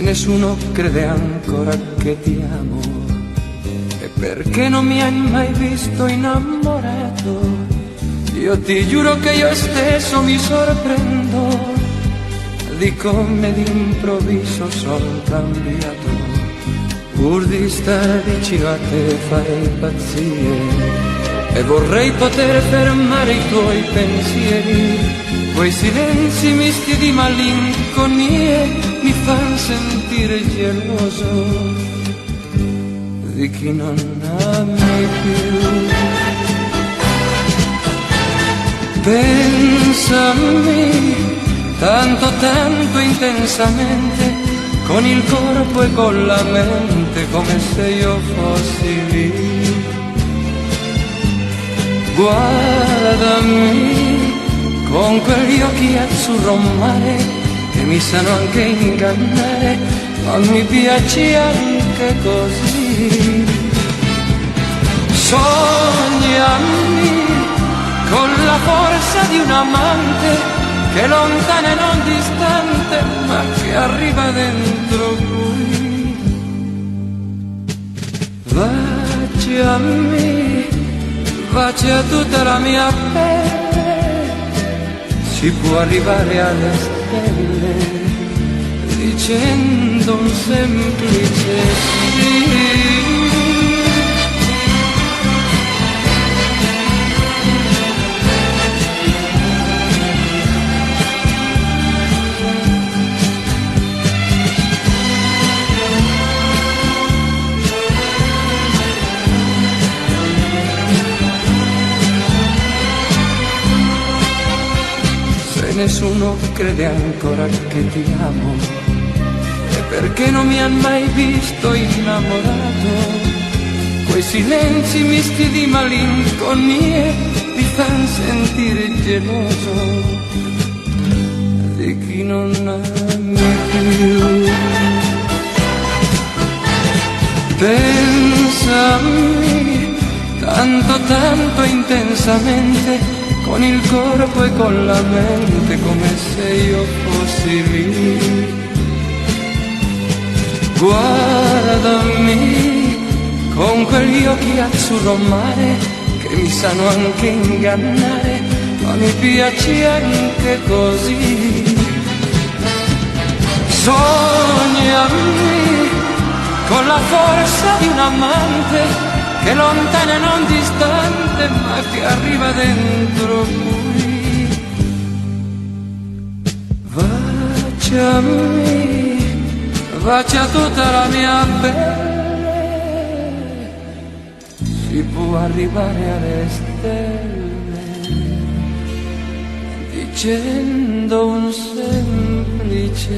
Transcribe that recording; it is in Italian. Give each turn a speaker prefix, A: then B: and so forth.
A: nessuno crede ancora che ti amo, e perché non mi hai mai visto innamorato. Io ti giuro che io stesso mi sorprendo di come d'improvviso sono cambiato. Pur di stare vicino a te farei pazzie, e vorrei poter fermare i tuoi pensieri. Quei silenzi misti di malinconie mi fanno sentire geloso di chi non ami più. Pensami tanto tanto intensamente, con il corpo e con la mente, come se io fossi lì. Guardami con quegli occhi azzurro mare che mi sanno anche ingannare, ma mi piace anche così. Sognami con la forza di un amante che è lontana e non distante, ma che arriva dentro qui. Baciami, bacia tutta la mia pelle, si può arrivare alle stelle dicendo un semplice sì. Nessuno crede ancora che ti amo, e perché non mi ha mai visto innamorato. Quei silenzi misti di malinconie mi fanno sentire geloso di chi non ami più. Pensami tanto tanto intensamente, con il corpo e con la mente, come se io fossi lì. Guardami con quegli occhi azzurro mare che mi sanno anche ingannare, ma mi piace anche così. Sognami con la forza di un amante che è lontana e non distante, ma che arriva dentro qui. Baciami, bacia tutta la mia pelle, si può arrivare alle stelle dicendo un semplice